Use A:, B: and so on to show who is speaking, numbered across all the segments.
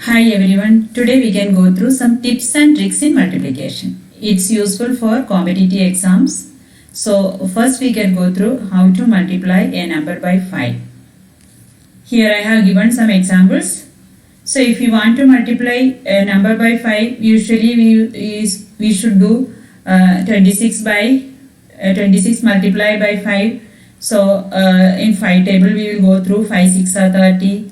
A: Hi everyone, today we can go through some tips and tricks in multiplication. It's useful for competitive exams. So first we can go through how to multiply a number by 5. Here I have given some examples. So if you want to multiply a number by 5, usually we should do 26 multiplied by 5. So in 5 table we will go through 5 6 are 30.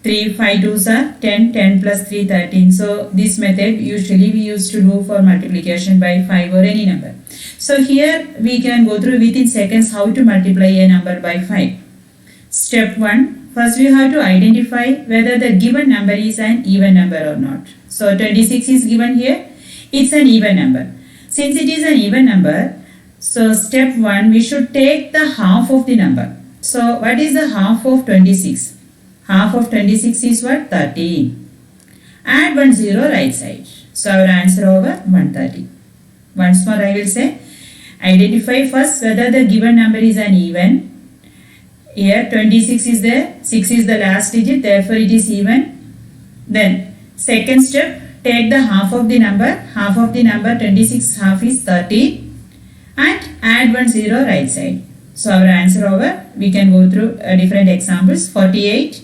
A: 3, 5 2s are 10, 10 plus 3, 13. So this method usually we used to do for multiplication by 5 or any number. So here we can go through within seconds how to multiply a number by 5. Step 1. First we have to identify whether the given number is an even number or not. So 26 is given here. It's an even number. Since it is an even number, so step 1 we should take the half of the number. So what is the half of 26? Half of 26 is what? 13. Add 1 0 right side. So our answer over 130. Once more I will say, identify first whether the given number is an even. Here 26 is there, 6 is the last digit, therefore it is even. Then second step, take the half of the number. Half of the number 26 half is 30 and add 1 0 right side. So our answer over, we can go through different examples. 48.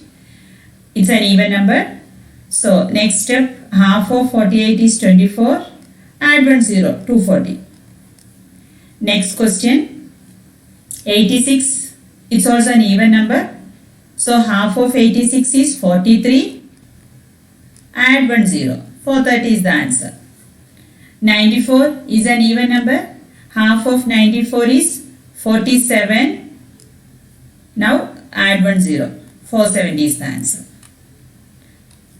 A: It's an even number. So next step, half of 48 is 24. Add 1 0, 240. Next question, 86. It's also an even number. So half of 86 is 43. Add 1 0, 430 is the answer. 94 is an even number. Half of 94 is 47. Now add 1 0, 470 is the answer.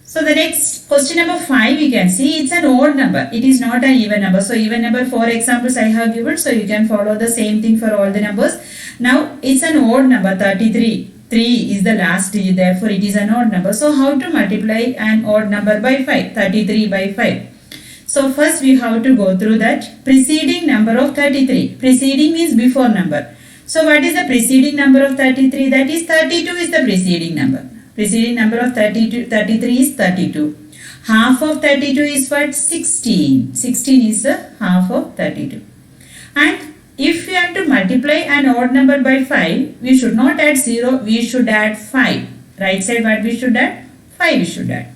A: So the next question number 5 we can see it's an odd number. It is not an even number. So even number 4 examples I have given. So you can follow the same thing for all the numbers. Now it's an odd number 33. 3 is the last digit. Therefore it is an odd number. So how to multiply an odd number by 5? 33 by 5. So first we have to go through that preceding number of 33. Preceding means before number. So what is the preceding number of 33? That is 32 is the preceding number. Preceding number of 33 is 32. Half of 32 is what? 16. 16 is the half of 32. And if we have to multiply an odd number by 5, we should not add 0, we should add 5. Right side what we should add? 5 we should add.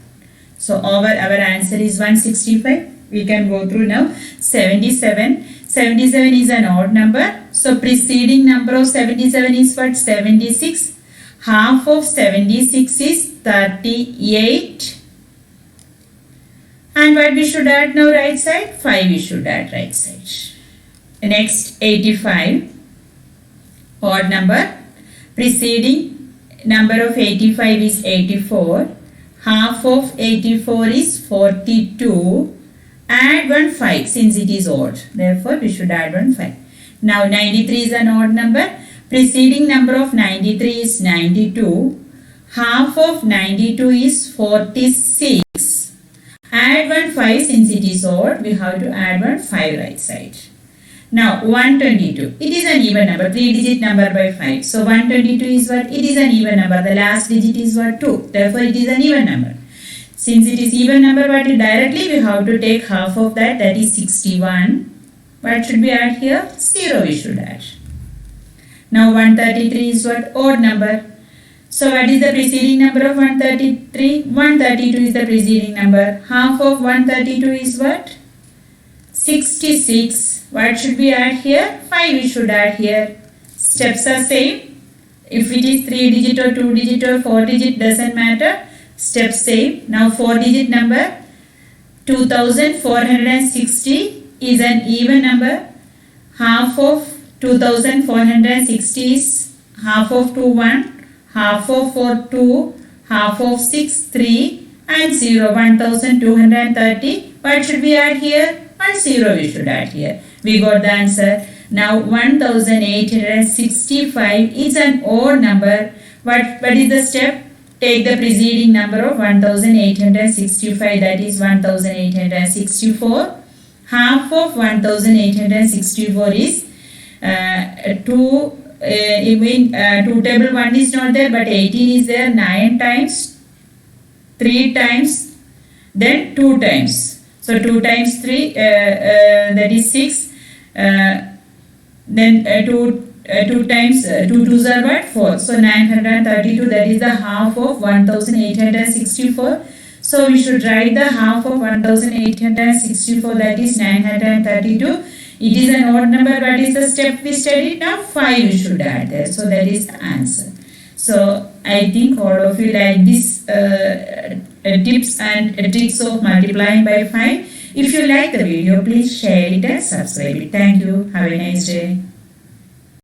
A: So our answer is 165. We can go through now. 77. 77 is an odd number. So preceding number of 77 is what? 76. Half of 76 is 38. And what we should add now right side? 5 we should add right side. Next 85. Odd number. Preceding number of 85 is 84. Half of 84 is 42. Add 1 5 since it is odd. Therefore we should add 1 5. Now 93 is an odd number. Preceding number of 93 is 92. Half of 92 is 46. Add 1 5 since it is odd. We have to add 1 5 right side. Now 122. It is an even number. 3 digit number by 5. So 122 is what? It is an even number. The last digit is what? 2. Therefore it is an even number. Since it is even number, but directly we have to take half of that. That is 61. What should we add here? 0 we should add. Now 133 is what? Odd number. So what is the preceding number of 133? 132 is the preceding number. Half of 132 is what? 66. What should we add here? 5 we should add here. Steps are same. If it is 3 digit or 2 digit or 4 digit doesn't matter. Steps same. Now 4 digit number 2460 is an even number. Half of 2460 is half of 2 1, half of 4 2, half of 6 3 and 0 1230. What should we add here? 1 0 we should add here. We got the answer. Now 1865 is an odd number. What is the step? Take the preceding number of 1865, that is 1864. Half of 1864 is 2 table 1 is not there, but 18 is there. 9 times 3 times, then 2 times. So 2 times 3, that is 6. Then 2 times 2 twos are what? 4. So 932, that is the half of 1864. So we should write the half of 1864, that is 932. It is an odd number. What is the step we studied? Now 5 we should add there. So that is the answer. So I think all of you like this tips and tricks of multiplying by 5. If you like the video, please share it and subscribe it. Thank you. Have a nice day.